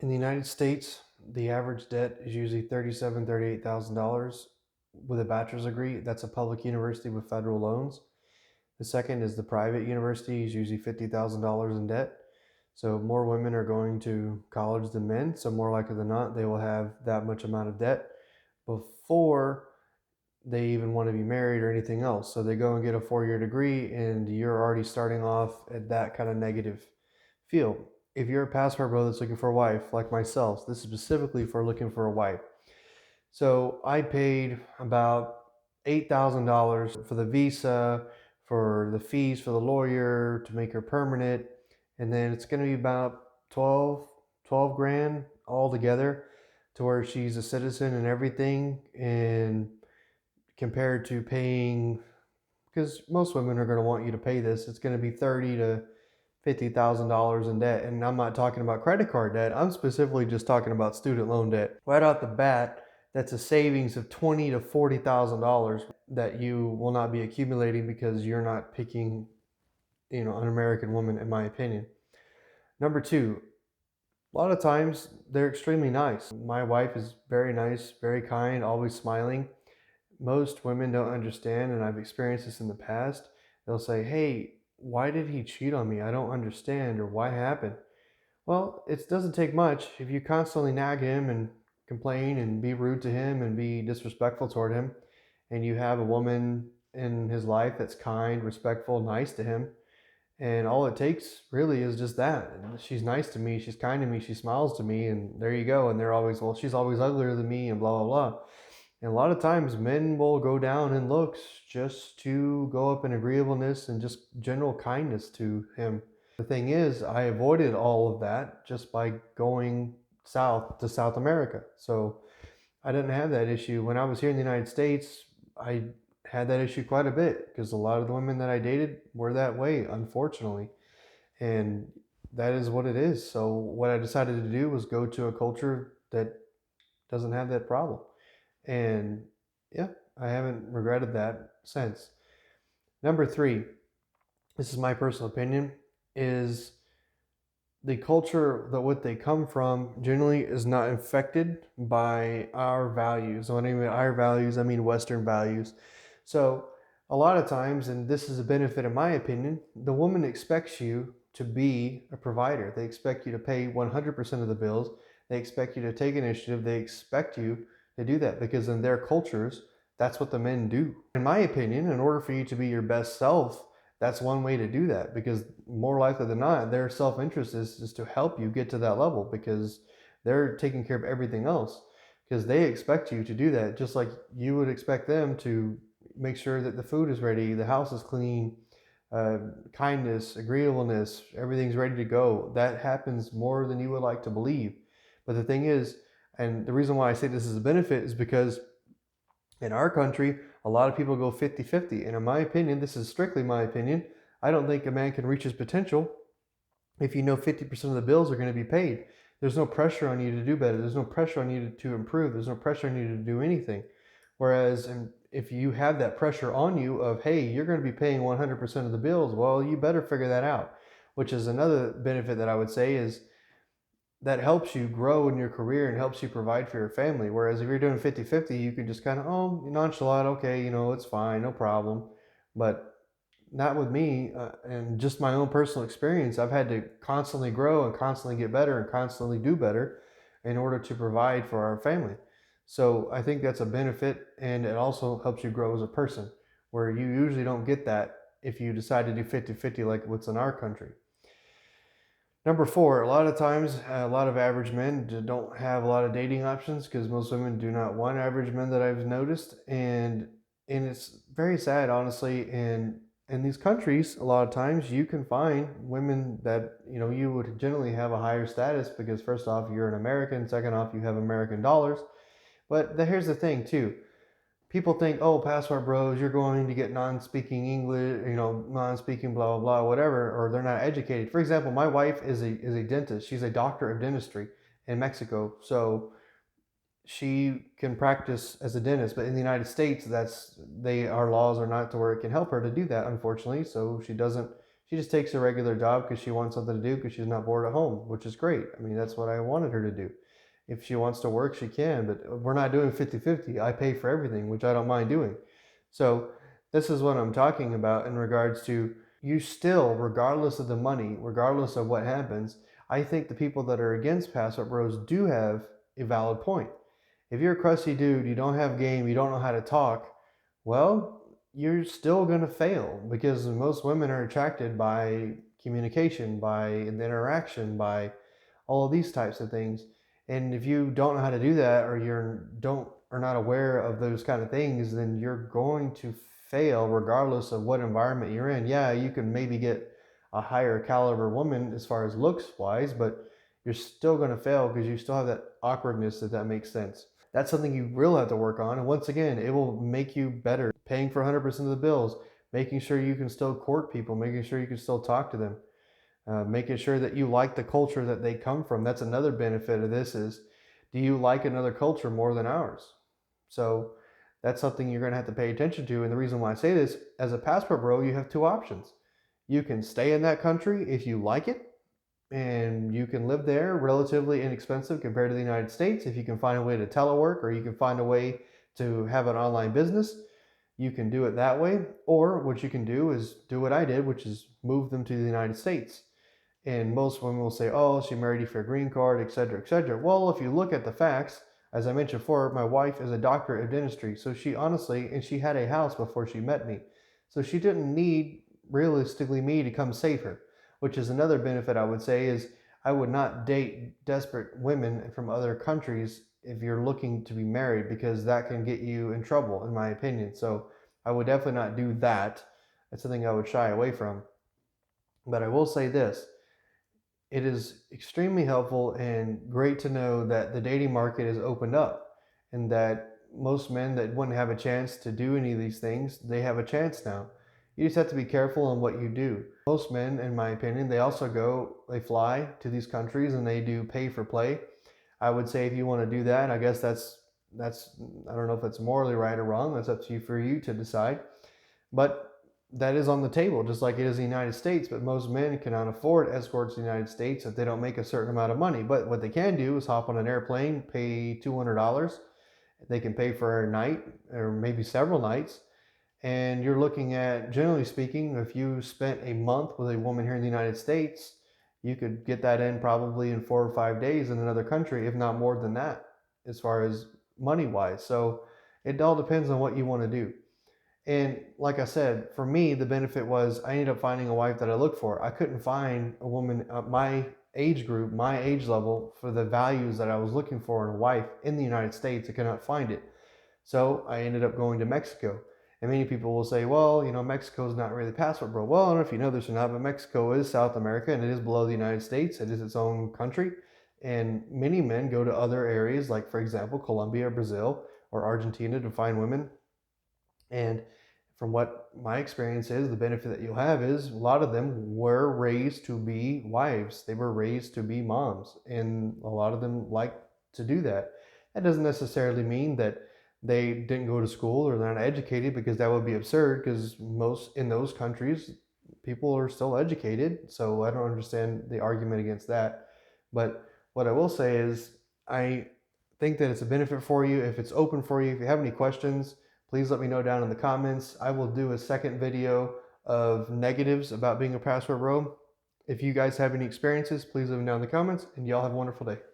In the United States, the average debt is usually $38,000 with a bachelor's degree. That's a public university with federal loans. The second is the private university is usually $50,000 in debt. So more women are going to college than men. So more likely than not, they will have that much amount of debt before they even want to be married or anything else. So they go and get a 4 year degree, and you're already starting off at that kind of negative field. If you're a passport bro that's looking for a wife, like myself, this is specifically for looking for a wife. So I paid about $8,000 for the visa, for the fees for the lawyer to make her permanent, and then it's going to be about 12 grand all together to where she's a citizen and everything. And compared to paying, because most women are going to want you to pay this, it's going to be $30,000 to $50,000 in debt. And I'm not talking about credit card debt. I'm specifically just talking about student loan debt. Right out the bat, that's a savings of $20,000 to $40,000 that you will not be accumulating because you're not picking, an American woman, in my opinion. Number two, a lot of times they're extremely nice. My wife is very nice, very kind, always smiling. Most women don't understand, and I've experienced this in the past. They'll say, "Hey, why did he cheat on me? I don't understand," or "Why happened?" Well, it doesn't take much. If you constantly nag him and complain and be rude to him and be disrespectful toward him, and you have a woman in his life that's kind, respectful, nice to him, and all it takes really is just that. She's nice to me, she's kind to me, she smiles to me, and there you go. And they're always, well, she's always uglier than me, and blah, blah, blah. And a lot of times men will go down in looks just to go up in agreeableness and just general kindness to him. The thing is, I avoided all of that just by going south to South America. So I didn't have that issue. When I was here in the United States, I had that issue quite a bit because a lot of the women that I dated were that way, unfortunately. And that is what it is. So what I decided to do was go to a culture that doesn't have that problem. And yeah, I haven't regretted that since. Number three, this is my personal opinion, is the culture that what they come from generally is not affected by our values. When I mean our values, I mean Western values. So a lot of times, and this is a benefit in my opinion, the woman expects you to be a provider. They expect you to pay 100% of the bills. They expect you to take initiative. They expect you to do that because in their cultures, that's what the men do. In my opinion, in order for you to be your best self, that's one way to do that because more likely than not, their self interest is to help you get to that level because they're taking care of everything else because they expect you to do that just like you would expect them to make sure that the food is ready, the house is clean, uh, kindness, agreeableness, everything's ready to go. That happens more than you would like to believe. But the thing is, and the reason why I say this is a benefit is because in our country, a lot of people go 50-50. And in my opinion, this is strictly my opinion, I don't think a man can reach his potential if you know 50% of the bills are going to be paid. There's no pressure on you to do better. There's no pressure on you to improve. There's no pressure on you to do anything. Whereas if you have that pressure on you of, hey, you're going to be paying 100% of the bills, well, you better figure that out, which is another benefit that I would say is that helps you grow in your career and helps you provide for your family. Whereas if you're doing 50-50, you can just kind of, oh, nonchalant, okay, it's fine, no problem. But not with me. And just my own personal experience, I've had to constantly grow and constantly get better and constantly do better in order to provide for our family. So I think that's a benefit, and it also helps you grow as a person, where you usually don't get that if you decide to do 50-50 like what's in our country. Number four, a lot of times, a lot of average men don't have a lot of dating options because most women do not want average men that I've noticed, and it's very sad, honestly. And in these countries, a lot of times you can find women that you would generally have a higher status because first off, you're an American. Second off, you have American dollars. But here's the thing too: people think, oh, passport bros, you're going to get non-speaking English, non-speaking blah, blah, blah, whatever, or they're not educated. For example, my wife is a dentist. She's a doctor of dentistry in Mexico. So she can practice as a dentist, but in the United States, our laws are not to where it can help her to do that, unfortunately. So she doesn't She just takes a regular job because she wants something to do because she's not bored at home, which is great. I mean, that's what I wanted her to do. If she wants to work, she can, but we're not doing 50-50. I pay for everything, which I don't mind doing. So this is what I'm talking about in regards to you still, regardless of the money, regardless of what happens, I think the people that are against Passport Bros do have a valid point. If you're a crusty dude, you don't have game, you don't know how to talk, well, you're still going to fail because most women are attracted by communication, by the interaction, by all of these types of things. And if you don't know how to do that, or you're don't are not aware of those kind of things, then you're going to fail regardless of what environment you're in. Yeah, you can maybe get a higher caliber woman as far as looks wise, but you're still going to fail because you still have that awkwardness, if that makes sense. That's something you will have to work on. And once again, it will make you better, paying for 100% of the bills, making sure you can still court people, making sure you can still talk to them, making sure that you like the culture that they come from. That's another benefit of this is, do you like another culture more than ours? So that's something you're going to have to pay attention to. And the reason why I say this, as a passport bro, you have two options. You can stay in that country if you like it, and you can live there relatively inexpensive compared to the United States. If you can find a way to telework, or you can find a way to have an online business, you can do it that way. Or what you can do is do what I did, which is move them to the United States. And most women will say, oh, she married you for a green card, et cetera, et cetera. Well, if you look at the facts, as I mentioned before, my wife is a doctor of dentistry. So she honestly, and she had a house before she met me. So she didn't need realistically me to come save her, which is another benefit I would say is I would not date desperate women from other countries if you're looking to be married, because that can get you in trouble, in my opinion. So I would definitely not do that. That's something I would shy away from. But I will say this, it is extremely helpful and great to know that the dating market is opened up, and that most men that wouldn't have a chance to do any of these things, they have a chance now. You just have to be careful on what you do. Most men, in my opinion, they fly to these countries and they do pay for play. I would say if you want to do that, I guess that's I don't know if it's morally right or wrong. That's up to you for you to decide. But that is on the table, just like it is in the United States. But most men cannot afford escorts in the United States if they don't make a certain amount of money. But what they can do is hop on an airplane, pay $200. They can pay for a night or maybe several nights. And you're looking at, generally speaking, if you spent a month with a woman here in the United States, you could get that in probably in 4 or 5 days in another country, if not more than that, as far as money wise. So it all depends on what you want to do. And like I said, for me, the benefit was I ended up finding a wife that I looked for. I couldn't find a woman at my age group, my age level, for the values that I was looking for in a wife in the United States. I could not find it. So I ended up going to Mexico. And many people will say, well, Mexico is not really passport bro. Well, I don't know if you know this or not, but Mexico is South America and it is below the United States. It is its own country. And many men go to other areas, like, for example, Colombia or Brazil or Argentina, to find women. And from what my experience is, the benefit that you'll have is a lot of them were raised to be wives. They were raised to be moms, and a lot of them like to do that. That doesn't necessarily mean that they didn't go to school or they're not educated, because that would be absurd, because most in those countries, people are still educated. So I don't understand the argument against that. But what I will say is I think that it's a benefit for you if it's open for you. If you have any questions, please let me know down in the comments. I will do a second video of negatives about being a passport bro. If you guys have any experiences, please let me know in the comments, and y'all have a wonderful day.